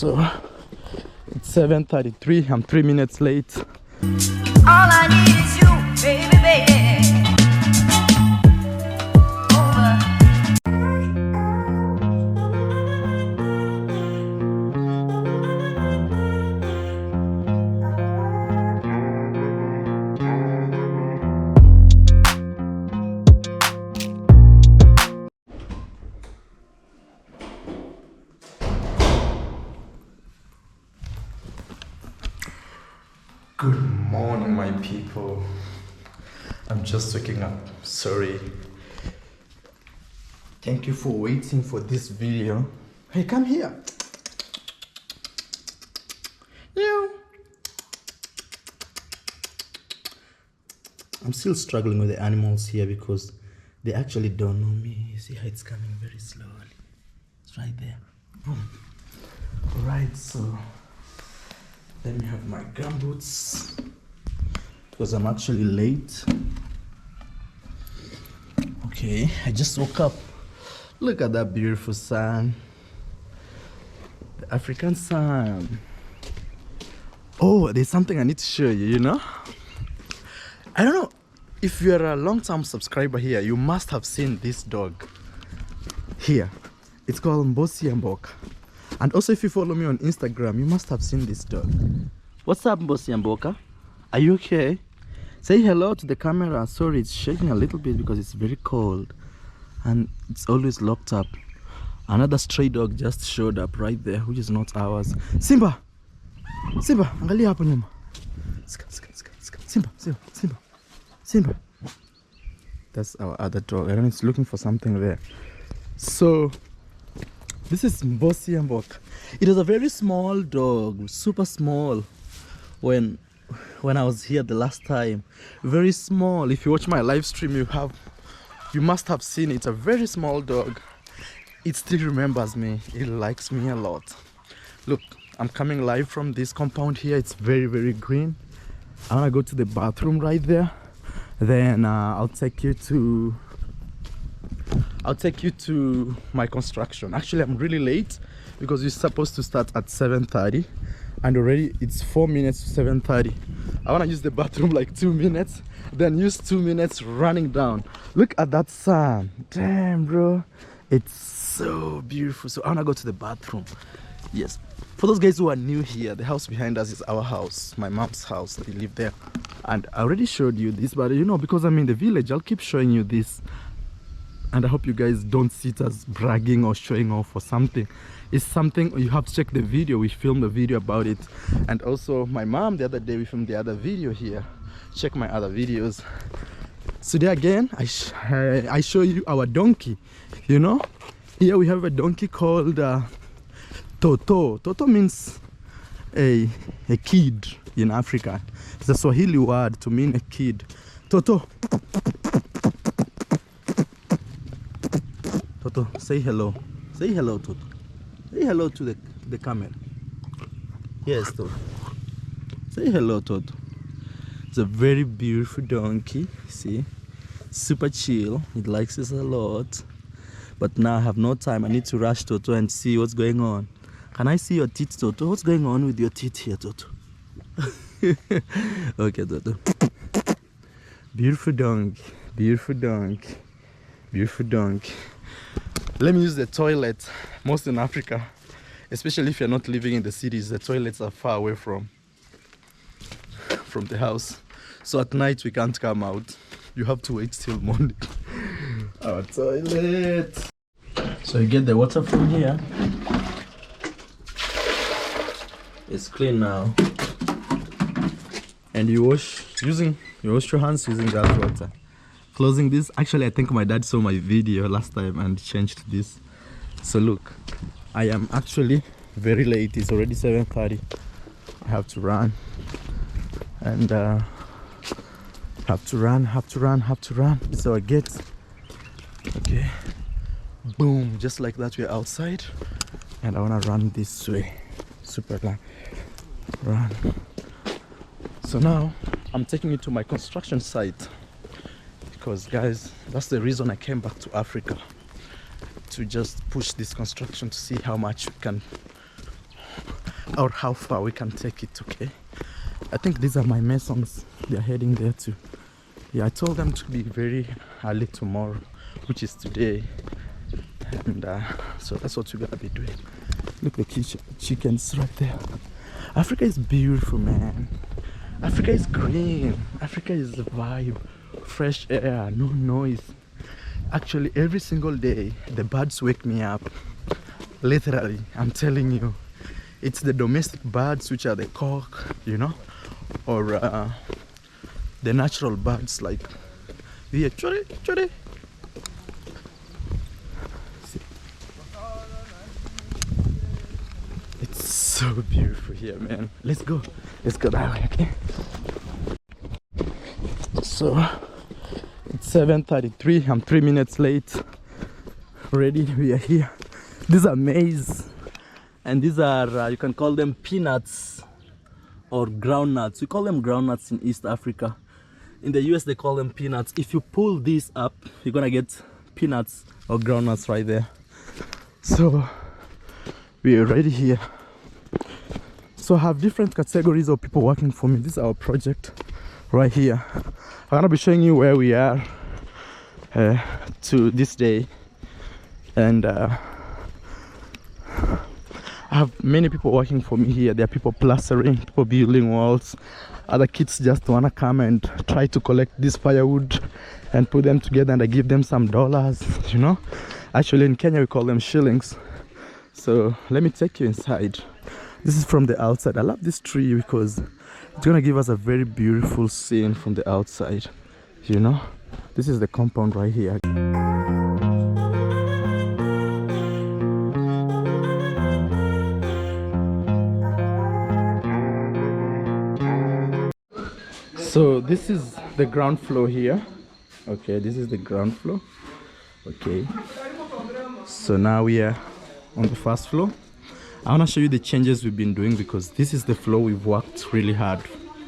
So it's 7:33. I'm 3 minutes late. All I need is you, baby, baby. Over. Good morning, my people. I'm just waking up. Sorry. Thank you for waiting for this video. Hey, come here. Yeah. I'm still struggling with the animals here because they actually don't know me. You see how it's coming very slowly. It's right there. Boom. Alright, so let me have my gumboots because I'm actually late. Okay, I just woke up. Look at that beautiful sun. The African sun. Oh, there's something I need to show you, you know? I don't know if you're a long-time subscriber here, you must have seen this dog here. It's called Mbosi Mboka. And also, if you follow me on Instagram, you must have seen this dog. What's up, Mbosi Mboka? Are you okay? Say hello to the camera. Sorry, it's shaking a little bit because it's very cold. And it's always locked up. Another stray dog just showed up right there, which is not ours. Simba! Simba! Angalia hapo nyuma. Simba! Simba! Simba! Simba! That's our other dog. I don't know, it's looking for something there. So this is Mbosi Mboka. It was a very small dog, super small when I was here the last time. Very small. If you watch my live stream, you must have seen it. A very small dog. It still remembers me. It likes me a lot. Look, I'm coming live from this compound here. It's very, very green. I want to go to the bathroom right there. Then I'll take you to my construction. Actually, I'm really late because we're supposed to start at 7:30 and already it's 4 minutes to 7:30. I want to use the bathroom like 2 minutes, then use 2 minutes running down. Look at that sun. Damn, bro, it's so beautiful. So I want to go to the bathroom. Yes, for those guys who are new here, the house behind us is our house, my mom's house. They live there, and I already showed you this, but you know, because I'm in the village, I'll keep showing you this. And I hope you guys don't see it as bragging or showing off or something. It's something you have to check the video. We filmed a video about it. And also my mom, the other day we filmed the other video here. Check my other videos. So there again, I show you our donkey. You know, here we have a donkey called Toto. Toto means a kid in Africa. It's a Swahili word to mean a kid. Toto. Toto, say hello. Say hello, Toto. Say hello to the camera. Yes, Toto. Say hello, Toto. It's a very beautiful donkey. See? Super chill. It likes us a lot. But now I have no time. I need to rush, Toto, and see what's going on. Can I see your teeth, Toto? What's going on with your teeth here, Toto? Okay, Toto. Beautiful donkey. Beautiful donkey. Beautiful donkey. Let me use the toilet. Most in Africa, especially if you're not living in the cities, the toilets are far away from the house. So at night we can't come out. You have to wait till morning. Our toilet. So you get the water from here. It's clean now. And you wash your hands using that water. Closing this, actually I think my dad saw my video last time and changed this. So look, I am actually very late. It's already 7:30. I have to run and have to run. So I get, okay, boom, just like that we're outside and I want to run this way. Super long run. So now I'm taking you to my construction site. Because guys, that's the reason I came back to Africa, to just push this construction to see how much we can or how far we can take it. Okay, I think these are my masons. They're heading there too. Yeah, I told them to be very early tomorrow, which is today, and so that's what we're gonna be doing. Look, the chickens right there. Africa is beautiful, man. Africa is green. Africa is a vibe, fresh air, no noise. Actually, every single day the birds wake me up. Literally, I'm telling you, it's the domestic birds, which are the cock, you know, or the natural birds like the chore chore. It's so beautiful here, man. Let's go that way, okay? So it's 7:33. I'm 3 minutes late. Already we are here. These are maize, and these are you can call them peanuts or groundnuts. We call them groundnuts in East Africa. In the US they call them peanuts. If you pull these up, you're gonna get peanuts or groundnuts right there. So we are already here. So I have different categories of people working for me. This is our project right here. I'm gonna be showing you where we are to this day, and I have many people working for me here. There are people plastering, people building walls. Other kids just wanna come and try to collect this firewood and put them together, and I give them some dollars, you know. Actually in Kenya we call them shillings. So let me take you inside. This is from the outside. I love this tree because it's gonna give us a very beautiful scene from the outside, you know. This is the compound right here. So this is the ground floor here. Okay, this is the ground floor. Okay, so now we are on the first floor. I want to show you the changes we've been doing because this is the floor we've worked really hard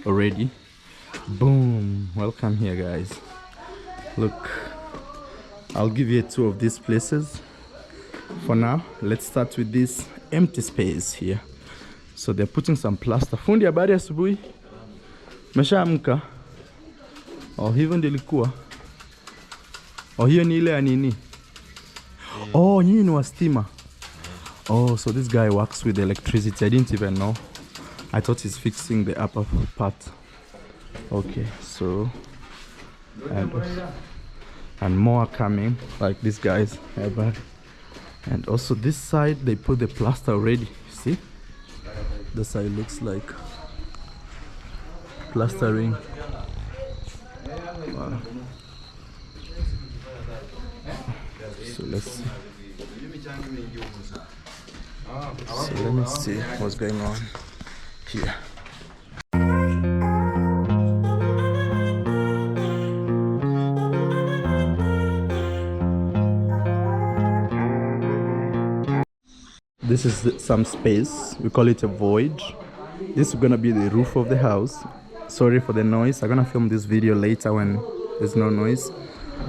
already. Boom, welcome here, guys. Look, I'll give you a tour of these places. For now, let's start with this empty space here. So they're putting some plaster. Fundi, habari asubuhi? Meshaamka? Oh, hivyo ndio ilikuwa. Oh, hiyo ni ile ya nini? Oh, nyinyi ni wa stima. Oh, so this guy works with electricity. I didn't even know. I thought he's fixing the upper part. Okay, so and more are coming, like these guys ever. And also this side they put the plaster already. See, this side looks like plastering. Wow. So let's see. So let me see what's going on here. This is some space. We call it a void. This is gonna be the roof of the house. Sorry for the noise. I'm gonna film this video later when there's no noise.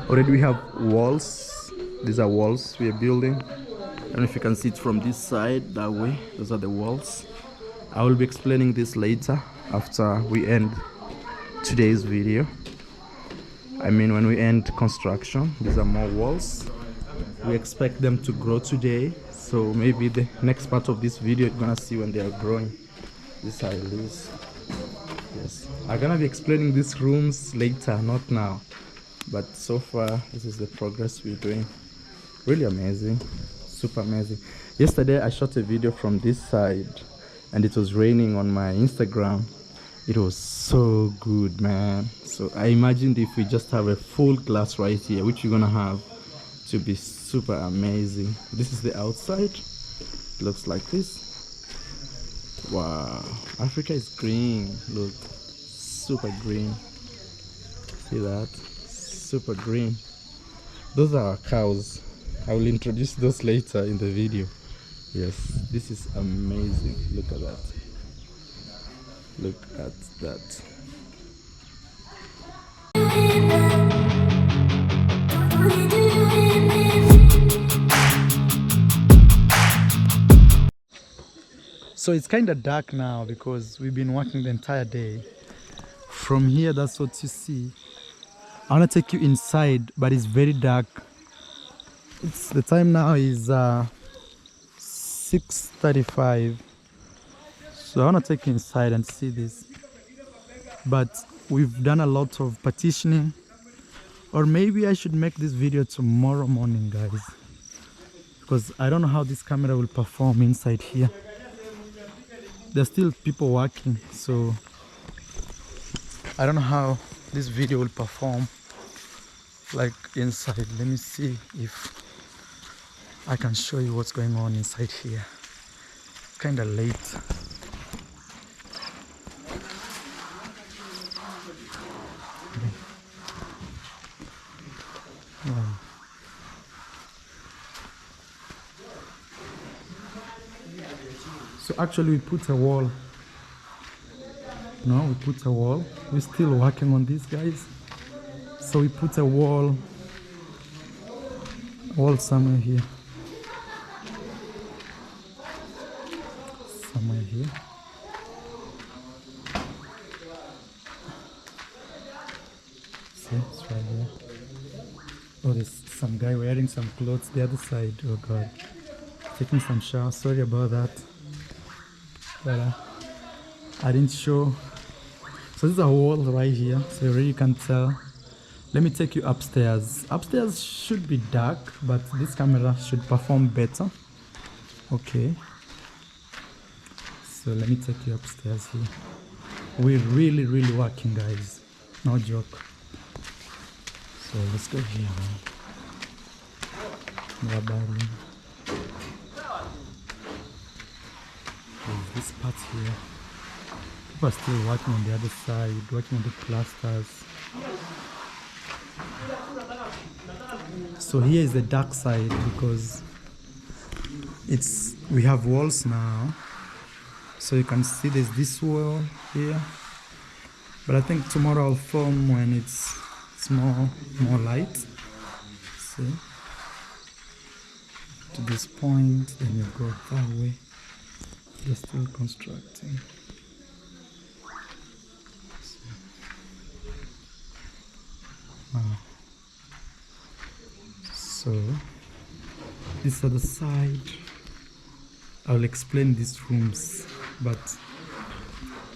Already we have walls. These are walls we are building. I don't know if you can see it from this side, that way. Those are the walls. I will be explaining this later after we end today's video. I mean when we end construction. These are more walls. We expect them to grow today. So maybe the next part of this video you're gonna see when they are growing. This is how it is. Yes. I'm gonna be explaining these rooms later, not now. But so far, this is the progress we're doing. Really amazing. Super amazing. Yesterday I shot a video from this side and it was raining on my Instagram. It was so good, man. So I imagined if we just have a full glass right here, which we're gonna have, to be super amazing. This is the outside. Looks like this. Wow, Africa is green. Look, super green. See that? Super green. Those are our cows. I will introduce those later in the video. Yes, this is amazing. Look at that. Look at that. So it's kind of dark now because we've been working the entire day. From here, that's what you see. I want to take you inside, but it's very dark. The time now is 6:35. So I want to take you inside and see this. But we've done a lot of partitioning. Or maybe I should make this video tomorrow morning, guys. Because I don't know how this camera will perform inside here. There's still people working, so I don't know how this video will perform like inside. Let me see if I can show you what's going on inside here. It's kind of late. Wow. So actually we put a wall. No, we put a wall. We're still working on this, guys. So we put a wall somewhere here. Somewhere here. See, it's right here. Oh, there's some guy wearing some clothes the other side. Oh God. Taking some shower. Sorry about that. But I didn't show. So this is a wall right here. So you really can tell. Let me take you upstairs. Upstairs should be dark, but this camera should perform better. Okay. So let me take you upstairs here. We're really working, guys. No joke. So let's go here. There's this part here. People are still working on the other side, working on the plasters. So here is the dark side because we have walls now. So you can see there's this wall here. But I think tomorrow I'll film when it's more light. See? To this point, then you go that way. They're still constructing. Wow. So this other side, I'll explain these rooms, but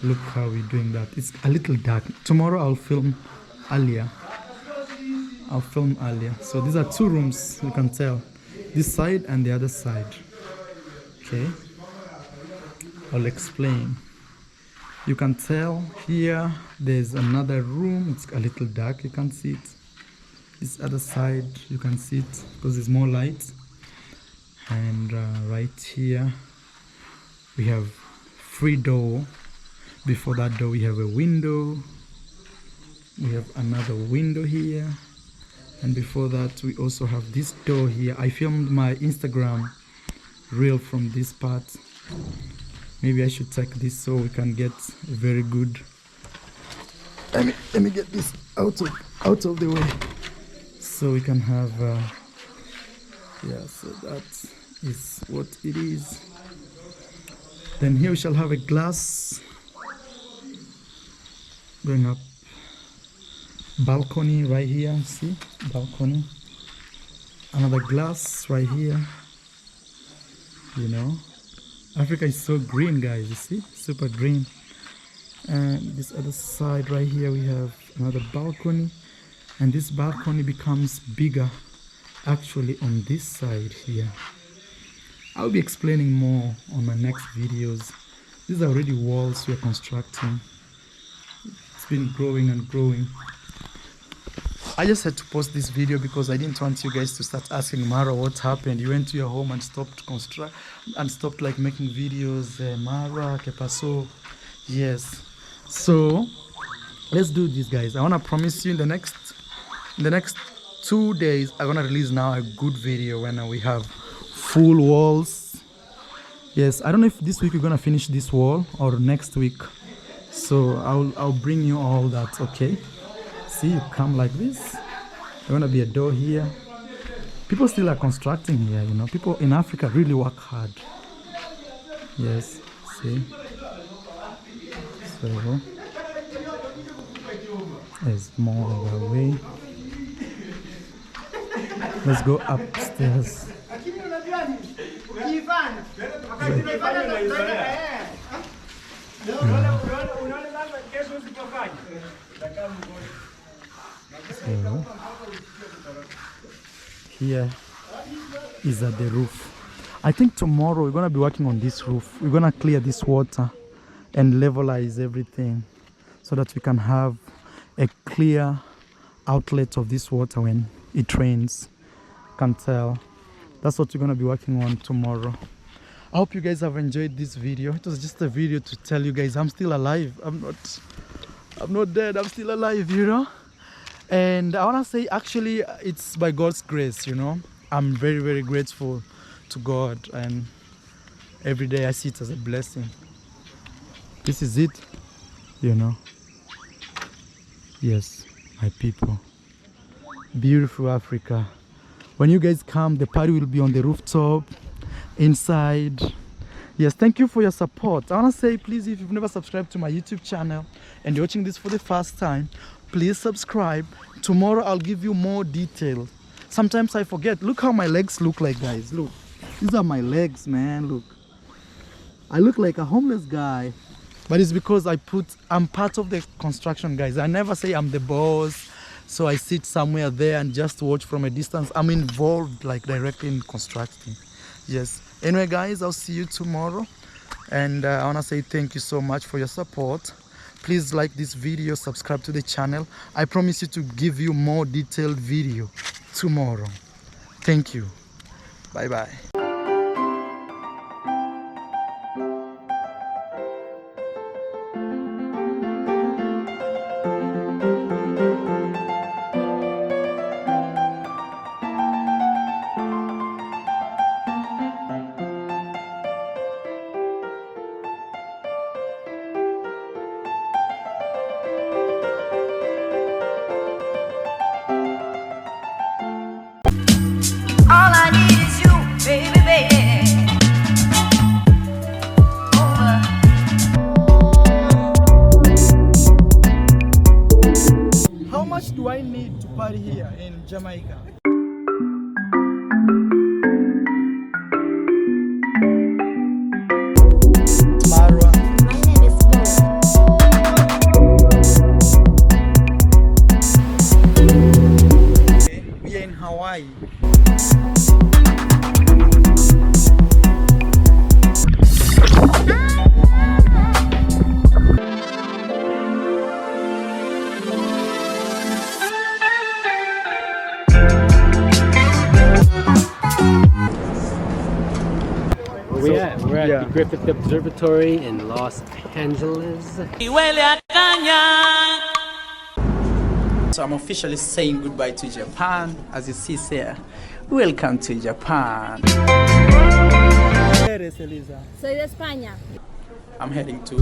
look how we're doing that. It's a little dark. Tomorrow I'll film earlier. So these are two rooms, you can tell. This side and the other side. Okay. I'll explain. You can tell here there's another room. It's a little dark, you can't see it. This other side you can see it because there's more light. And right here we have free door. Before that door we have a window. We have another window here. And before that we also have this door here. I filmed my Instagram reel from this part. Maybe I should take this so we can get a very good. Let me get this out of the way, so we can have. Yeah, so that is what it is. Then here we shall have a glass going up. Balcony right here. See, balcony. Another glass right here. You know. Africa is so green, guys, you see, super green. And this other side right here we have another balcony, and this balcony becomes bigger actually on this side here. I'll be explaining more on my next videos. These are already walls we are constructing. It's been growing and growing. I just had to post this video because I didn't want you guys to start asking Mara what happened. You went to your home and stopped like making videos. Mara, que pasó? Yes. So let's do this, guys. I wanna promise you in the next 2 days I'm gonna release now a good video when we have full walls. Yes, I don't know if this week we're gonna finish this wall or next week. So I'll bring you all that, okay? See, you come like this. There's gonna be a door here. People still are constructing here, you know. People in Africa really work hard. Yes. see. So there's more on the way. Let's go upstairs. So here is at the roof. I think tomorrow we're gonna be working on this roof. We're gonna clear this water and levelize everything so that we can have a clear outlet of this water when it rains. Can tell. That's what we're gonna be working on tomorrow. I hope you guys have enjoyed this video. It was just a video to tell you guys I'm still alive. I'm not dead. I'm still alive, you know. And I wanna say actually it's by God's grace, you know. I'm very, very grateful to God, and every day I see it as a blessing. This is it, you know. Yes, my people. Beautiful Africa. When you guys come, the party will be on the rooftop, inside. Yes, thank you for your support. I want to say, please, if you've never subscribed to my YouTube channel and you're watching this for the first time, please subscribe. Tomorrow I'll give you more detail. Sometimes I forget. Look how my legs look like, guys. Look, these are my legs, man. Look, I look like a homeless guy, but it's because I'm part of the construction, guys. I never say I'm the boss, so I sit somewhere there and just watch from a distance. I'm involved like directly in constructing. Yes. Anyway, guys, I'll see you tomorrow, and I want to say thank you so much for your support. Please like this video, subscribe to the channel. I promise you to give you more detailed video tomorrow. Thank you. Bye bye. All I need is you, baby, baby. Over. How much do I need to party here in Jamaica? Marwa. My name is Mo. Okay, we are in Hawaii. We're at yeah. the Griffith Observatory in Los Angeles. So I'm officially saying goodbye to Japan. As you see here, welcome to Japan. ¿Eres, Elisa? Soy de España. I'm heading to